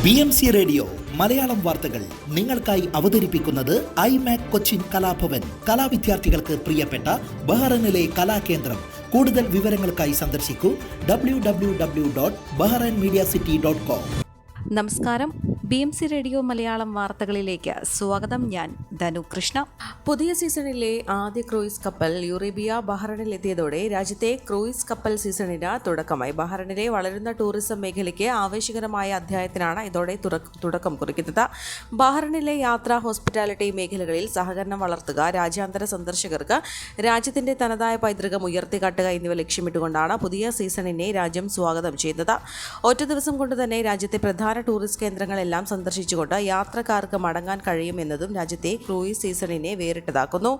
BMC radio Malayalam വാർത്തകൾ നിങ്ങൾക്കായി അവതരിപ്പിക്കുന്നത് ഐമാക് കൊച്ചിൻ കലാഭവൻ. കലാവിദ്യാർത്ഥികൾക്ക് പ്രിയപ്പെട്ട ബഹ്റൈനിലെ കലാകേന്ദ്രം. കൂടുതൽ വിവരങ്ങൾക്കായി സന്ദർശിക്കൂ www.bahrainmediacity.com. നമസ്കാരം. BMC റേഡിയോ മലയാളം വാർത്തകളിലേക്ക് സ്വാഗതം. ഞാൻ ധനു കൃഷ്ണ. പുതിയ സീസണിലെ ആദ്യ ക്രൂയിസ് കപ്പൽ യൂറേബിയ ബഹ്റൈനിലെത്തിയതോടെ രാജ്യത്തെ ക്രൂയിസ് കപ്പൽ സീസണിന് തുടക്കമായി. ബഹ്റൈനിലെ വളരുന്ന ടൂറിസം മേഖലയ്ക്ക് ആവേശകരമായ അധ്യായത്തിനാണ് ഇതോടെ തുടക്കം കുറിക്കുന്നത്. ബഹ്റൈനിലെ യാത്ര, ഹോസ്പിറ്റാലിറ്റി മേഖലകളിൽ സഹകരണം വളർത്തുക, രാജ്യാന്തര സന്ദർശകർക്ക് രാജ്യത്തിന്റെ തനതായ പൈതൃകം ഉയർത്തിക്കാട്ടുക എന്നിവ ലക്ഷ്യമിട്ടുകൊണ്ടാണ് പുതിയ സീസണിനെ രാജ്യം സ്വാഗതം ചെയ്യുന്നത്. ഒറ്റ ദിവസം കൊണ്ട് തന്നെ രാജ്യത്തെ പ്രധാന ടൂറിസ്റ്റ് കേന്ദ്രങ്ങളെല്ലാം സന്ദർശിച്ചുകൊണ്ട് യാത്രക്കാർക്ക് മടങ്ങാൻ കഴിയുമെന്നതും രാജ്യത്തെ ക്രൂയിസ് സീസണിനെ വേറിട്ടതാക്കുന്നു.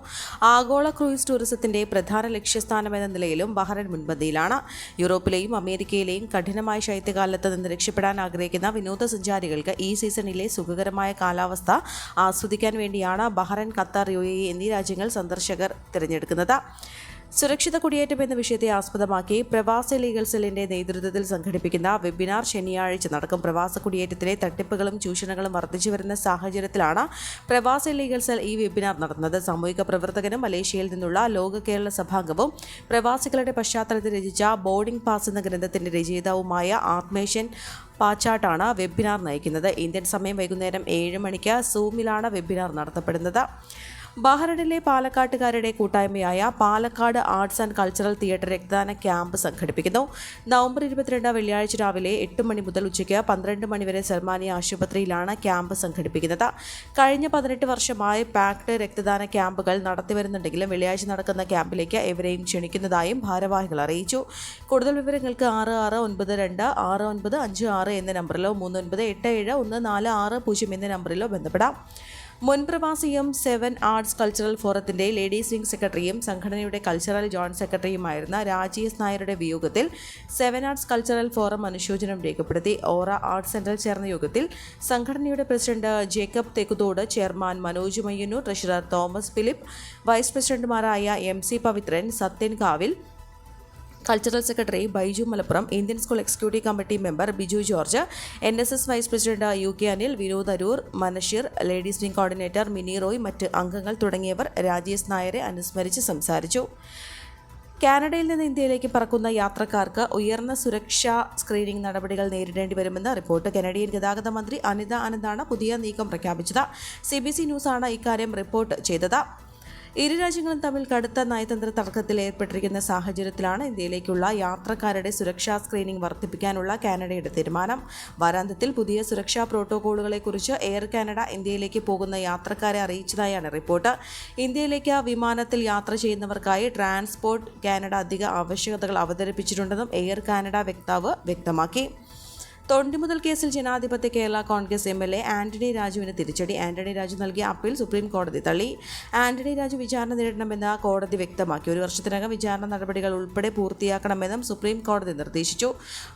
ആഗോള ക്രൂയിസ് ടൂറിസത്തിന്റെ പ്രധാന ലക്ഷ്യസ്ഥാനമെന്ന നിലയിലും ബഹ്റൈൻ മുൻപന്തിയിലാണ്. യൂറോപ്പിലെയും അമേരിക്കയിലെയും കഠിനമായ ശൈത്യകാലത്ത് നിന്ന് രക്ഷപ്പെടാൻ ആഗ്രഹിക്കുന്ന വിനോദസഞ്ചാരികൾക്ക് ഈ സീസണിലെ സുഖകരമായ കാലാവസ്ഥ ആസ്വദിക്കാൻ വേണ്ടിയാണ് ബഹ്റൈൻ, ഖത്തർ, UAE എന്നീ രാജ്യങ്ങൾ സന്ദർശകർ തിരഞ്ഞെടുക്കുന്നത്. സുരക്ഷിത കുടിയേറ്റം എന്ന വിഷയത്തെ ആസ്പദമാക്കി പ്രവാസി ലീഗൽ സെല്ലിന്റെ നേതൃത്വത്തിൽ സംഘടിപ്പിക്കുന്ന വെബിനാർ ശനിയാഴ്ച നടക്കും. പ്രവാസ കുടിയേറ്റത്തിലെ തട്ടിപ്പുകളും ചൂഷണങ്ങളും വർദ്ധിച്ചു വരുന്ന സാഹചര്യത്തിലാണ് പ്രവാസി ലീഗൽ സെൽ ഈ വെബിനാർ നടത്തുന്നത്. സാമൂഹിക പ്രവർത്തകനും മലേഷ്യയിൽ നിന്നുള്ള ലോക കേരള സഭാംഗവും പ്രവാസികളുടെ പശ്ചാത്തലത്തിൽ രചിച്ച ബോർഡിംഗ് പാസ് എന്ന ഗ്രന്ഥത്തിന്റെ രചയിതാവുമായ ആത്മേഷൻ പാച്ചാട്ടാണ് വെബിനാർ നയിക്കുന്നത്. ഇന്ത്യൻ സമയം വൈകുന്നേരം 7 മണിക്ക് സൂമിലാണ് വെബിനാർ നടത്തപ്പെടുന്നത്. ബഹ്റൈനിലെ പാലക്കാട്ടുകാരുടെ കൂട്ടായ്മയായ Palakkad arts and cultural theatre രക്തദാന ക്യാമ്പ് സംഘടിപ്പിക്കുന്നു. നവംബർ 22 വെള്ളിയാഴ്ച രാവിലെ 8 മണി മുതൽ ഉച്ചയ്ക്ക് 12 മണി വരെ സൽമാനിയ ആശുപത്രിയിലാണ് ക്യാമ്പ് സംഘടിപ്പിക്കുന്നത്. കഴിഞ്ഞ 18 വർഷമായി പാക്ഡ് രക്തദാന ക്യാമ്പുകൾ നടത്തിവരുന്നുണ്ടെങ്കിലും വെള്ളിയാഴ്ച നടക്കുന്ന ക്യാമ്പിലേക്ക് എവരെയും ക്ഷണിക്കുന്നതായും ഭാരവാഹികൾ അറിയിച്ചു. കൂടുതൽ വിവരങ്ങൾക്ക് 66926956 എന്ന നമ്പറിലോ 39871460 എന്ന നമ്പറിലോ ബന്ധപ്പെടാം. മുൻ പ്രവാസിയും 7 ആർട്സ് കൾച്ചറൽ ഫോറത്തിന്റെ ലേഡീസ് വിംഗ് സെക്രട്ടറിയും സംഘടനയുടെ കൾച്ചറൽ ജോയിന്റ് സെക്രട്ടറിയുമായിരുന്ന രാജേഷ് നായരുടെ വിയോഗത്തിൽ 7 ആർട്സ് കൾച്ചറൽ ഫോറം അനുശോചനം രേഖപ്പെടുത്തി. ഓറ ആർട്സ് സെന്ററിൽ ചേർന്ന യോഗത്തിൽ സംഘടനയുടെ president Jacob Thekkuthodu, chairman Manoj Mayyannur, treasurer Thomas Philip, vice പ്രസിഡന്റുമാരായ MC Pavithran, Sathyan Kavil, cultural secretary Baiju Malappuram, Indian school executive committee member Biju George, NSS vice president UK Anil, Vinod Aroor, Manasheer, ladies wing coordinator Mini Roy, മറ്റ് അംഗങ്ങൾ തുടങ്ങിയവർ രാജേഷ് നായരെ അനുസ്മരിച്ച് സംസാരിച്ചു. കാനഡയിൽ നിന്ന് ഇന്ത്യയിലേക്ക് പറക്കുന്ന യാത്രക്കാർക്ക് ഉയർന്ന സുരക്ഷാ സ്ക്രീനിംഗ് നടപടികൾ നേരിടേണ്ടി വരുമെന്ന് റിപ്പോർട്ട്. കനഡിയൻ ഗതാഗത മന്ത്രി അനിത ആനന്ദാണ് പുതിയ നീക്കം പ്രഖ്യാപിച്ചത്. CBC ന്യൂസാണ് ഇക്കാര്യം റിപ്പോർട്ട് ചെയ്തത്. ഇരു രാജ്യങ്ങളും തമ്മിൽ കടുത്ത നയതന്ത്ര തർക്കത്തിൽ ഏർപ്പെട്ടിരിക്കുന്ന സാഹചര്യത്തിലാണ് ഇന്ത്യയിലേക്കുള്ള യാത്രക്കാരുടെ സുരക്ഷാ സ്ക്രീനിംഗ് വർദ്ധിപ്പിക്കാനുള്ള കാനഡയുടെ തീരുമാനം. വാരാന്ത്യത്തിൽ പുതിയ സുരക്ഷാ പ്രോട്ടോക്കോളുകളെക്കുറിച്ച് എയർ കാനഡ ഇന്ത്യയിലേക്ക് പോകുന്ന യാത്രക്കാരെ അറിയിച്ചതായാണ് റിപ്പോർട്ട്. ഇന്ത്യയിലേക്ക് വിമാനത്തിൽ യാത്ര ചെയ്യുന്നവർക്കായി ട്രാൻസ്പോർട്ട് കാനഡ അധിക ആവശ്യകതകൾ അവതരിപ്പിച്ചിട്ടുണ്ടെന്നും എയർ കാനഡ വക്താവ് വ്യക്തമാക്കി. തൊണ്ടിമുതൽ കേസിൽ ജനാധിപത്യ കേരള കോൺഗ്രസ് MLA ആന്റണി രാജുവിന് തിരിച്ചടി. ആന്റണി രാജു നൽകിയ അപ്പീൽ സുപ്രീം കോടതി തള്ളി. ആന്റണി രാജു വിചാരണ നേരിടണമെന്ന് കോടതി വ്യക്തമാക്കി. 1 വർഷത്തിനകം വിചാരണ നടപടികൾ ഉൾപ്പെടെ പൂർത്തിയാക്കണമെന്നും സുപ്രീം കോടതി നിർദ്ദേശിച്ചു.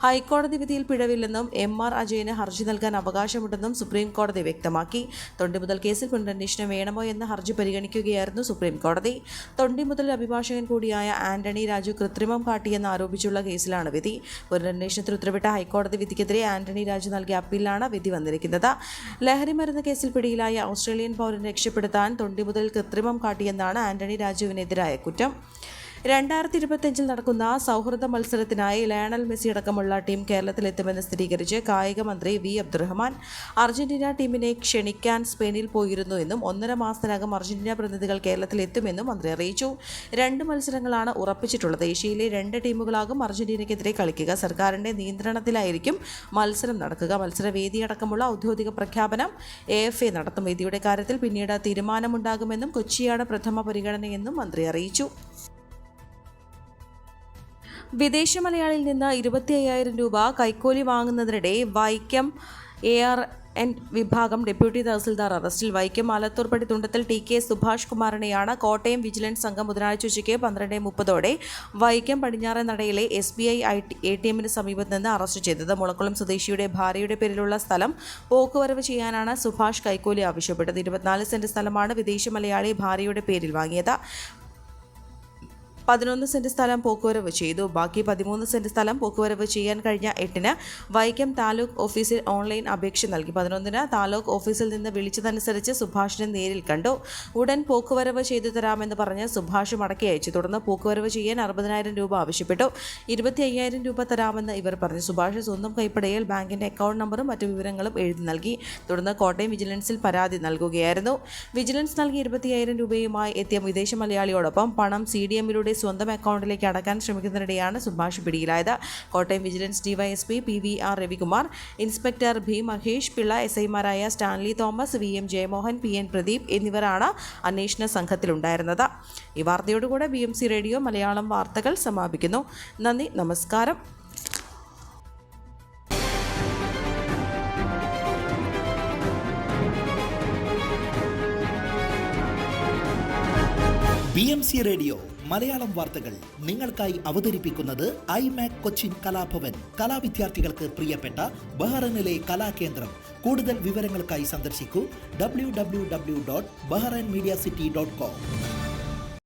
ഹൈക്കോടതി വിധിയിൽ പിഴവില്ലെന്നും MR അജയന് ഹർജി നൽകാൻ അവകാശമുണ്ടെന്നും സുപ്രീം കോടതി വ്യക്തമാക്കി. തൊണ്ടിമുതൽ കേസിൽ പുനരന്വേഷണം വേണമോ എന്ന ഹർജി പരിഗണിക്കുകയായിരുന്നു സുപ്രീം കോടതി. തൊണ്ടിമുതൽ അഭിഭാഷകൻ കൂടിയായ ആന്റണി രാജു കൃത്രിമം കാട്ടിയെന്ന് ആരോപിച്ചുള്ള കേസിലാണ് വിധി. പുനരന്വേഷണത്തിന് ഉത്തരവിട്ട ഹൈക്കോടതി വിധിക്കെതിരെ ആന്റണി രാജു നൽകിയ അപ്പീലാണ് വിധി വന്നിരിക്കുന്നത്. ലഹരി മരുന്ന് കേസിൽ പിടിയിലായ ഓസ്ട്രേലിയൻ പൗരനെ രക്ഷപ്പെടുത്താൻ തൊണ്ടിമുതൽ കൃത്രിമം കാട്ടിയെന്നാണ് ആന്റണി രാജുവിനെതിരായ കുറ്റം. 2025 നടക്കുന്ന സൗഹൃദ മത്സരത്തിനായി ലയണൽ മെസ്സി അടക്കമുള്ള ടീം കേരളത്തിലെത്തുമെന്ന് സ്ഥിരീകരിച്ച് കായിക മന്ത്രി V അബ്ദുറഹ്മാൻ. അർജന്റീന ടീമിനെ ക്ഷണിക്കാൻ സ്പെയിനിൽ പോയിരുന്നു എന്നും 1.5 മാസത്തിനകം അർജന്റീന പ്രതിനിധികൾ കേരളത്തിലെത്തുമെന്നും മന്ത്രി അറിയിച്ചു. 2 മത്സരങ്ങളാണ് ഉറപ്പിച്ചിട്ടുള്ളത്. ഏഷ്യയിലെ 2 ടീമുകളാകും അർജന്റീനയ്ക്കെതിരെ കളിക്കുക. സർക്കാരിന്റെ നിയന്ത്രണത്തിലായിരിക്കും മത്സരം നടക്കുക. മത്സരവേദിയടക്കമുള്ള ഔദ്യോഗിക പ്രഖ്യാപനം AFA നടത്തും. വേദിയുടെ കാര്യത്തിൽ പിന്നീട് തീരുമാനമുണ്ടാകുമെന്നും കൊച്ചിയാണ് പ്രഥമ പരിഗണനയെന്നും മന്ത്രി അറിയിച്ചു. വിദേശ മലയാളിയിൽ നിന്ന് 25,000 രൂപ കൈക്കൂലി വാങ്ങുന്നതിനിടെ വൈക്കം ARN വിഭാഗം ഡെപ്യൂട്ടി തഹസിൽദാർ അറസ്റ്റിൽ. വൈക്കം ആലത്തൂർപ്പടി തുണ്ടത്തിൽ TK സുഭാഷ് കുമാറിനെയാണ് കോട്ടയം വിജിലൻസ് സംഘം ബുധനാഴ്ച ഉച്ചയ്ക്ക് 12:30 വൈക്കം പടിഞ്ഞാറേ നടയിലെ SBI ATM സമീപത്ത് നിന്ന് അറസ്റ്റ് ചെയ്തത്. മുളക്കുളം സ്വദേശിയുടെ ഭാര്യയുടെ പേരിലുള്ള സ്ഥലം പോക്കുവരവ് ചെയ്യാനാണ് സുഭാഷ് കൈക്കൂലി ആവശ്യപ്പെട്ടത്. 24 സെന്റ് സ്ഥലമാണ് വിദേശ മലയാളി ഭാര്യയുടെ പേരിൽ വാങ്ങിയത്. 11 സെന്റ് സ്ഥലം പോക്കുവരവ് ചെയ്തു. ബാക്കി 13 സെന്റ് സ്ഥലം പോക്കുവരവ് ചെയ്യാൻ കഴിഞ്ഞ 8-ന് വൈക്കം താലൂക്ക് ഓഫീസിൽ ഓൺലൈൻ അപേക്ഷ നൽകി. 11-ന് താലൂക്ക് ഓഫീസിൽ നിന്ന് വിളിച്ചതനുസരിച്ച് സുഭാഷിനെ നേരിൽ കണ്ടു. ഉടൻ പോക്കുവരവ് ചെയ്തു തരാമെന്ന് പറഞ്ഞ് സുഭാഷ് മടക്കി അയച്ചു. തുടർന്ന് പോക്കുവരവ് ചെയ്യാൻ 60,000 രൂപ ആവശ്യപ്പെട്ടു. 25,000 രൂപ തരാമെന്ന് ഇവർ പറഞ്ഞു. സുഭാഷ് സ്വന്തം കൈപ്പടയിൽ ബാങ്കിന്റെ അക്കൗണ്ട് നമ്പറും മറ്റു വിവരങ്ങളും എഴുതി നൽകി. തുടർന്ന് കോട്ടയം വിജിലൻസിൽ പരാതി നൽകുകയായിരുന്നു. വിജിലൻസ് നൽകി 25,000 രൂപയുമായി എത്തിയ വിദേശ മലയാളിയോടൊപ്പം പണം CDMലൂടെ സ്വന്തം അക്കൗണ്ടിലേക്ക് അടക്കാൻ ശ്രമിക്കുന്നതിനിടെയാണ് സുഭാഷ് പിടിയിലായത്. Kottayam vigilance DYSP PVR Ravikumar, inspector B Mahesh Pillai, SIമാരായ Stanley Thomas, VM Jayamohan, PN Pradeep എന്നിവരാണ് അന്വേഷണ സംഘത്തിലുണ്ടായിരുന്നത്. ഈ വാർത്തയോടുകൂടെ BMC റേഡിയോ മലയാളം വാർത്തകൾ സമാപിക്കുന്നു. നന്ദി, നമസ്കാരം. BMC റേഡിയോ മലയാളം വാർത്തകൾ നിങ്ങൾക്കായി അവതരിപ്പിക്കുന്നത് iMac കൊച്ചിൻ കലാഭവൻ. കലാവിദ്യാർത്ഥികൾക്ക് പ്രിയപ്പെട്ട ബഹ്റൈനിലെ കലാകേന്ദ്രം. കൂടുതൽ വിവരങ്ങൾക്കായി സന്ദർശിക്കൂ www.bahrainmediacity.com.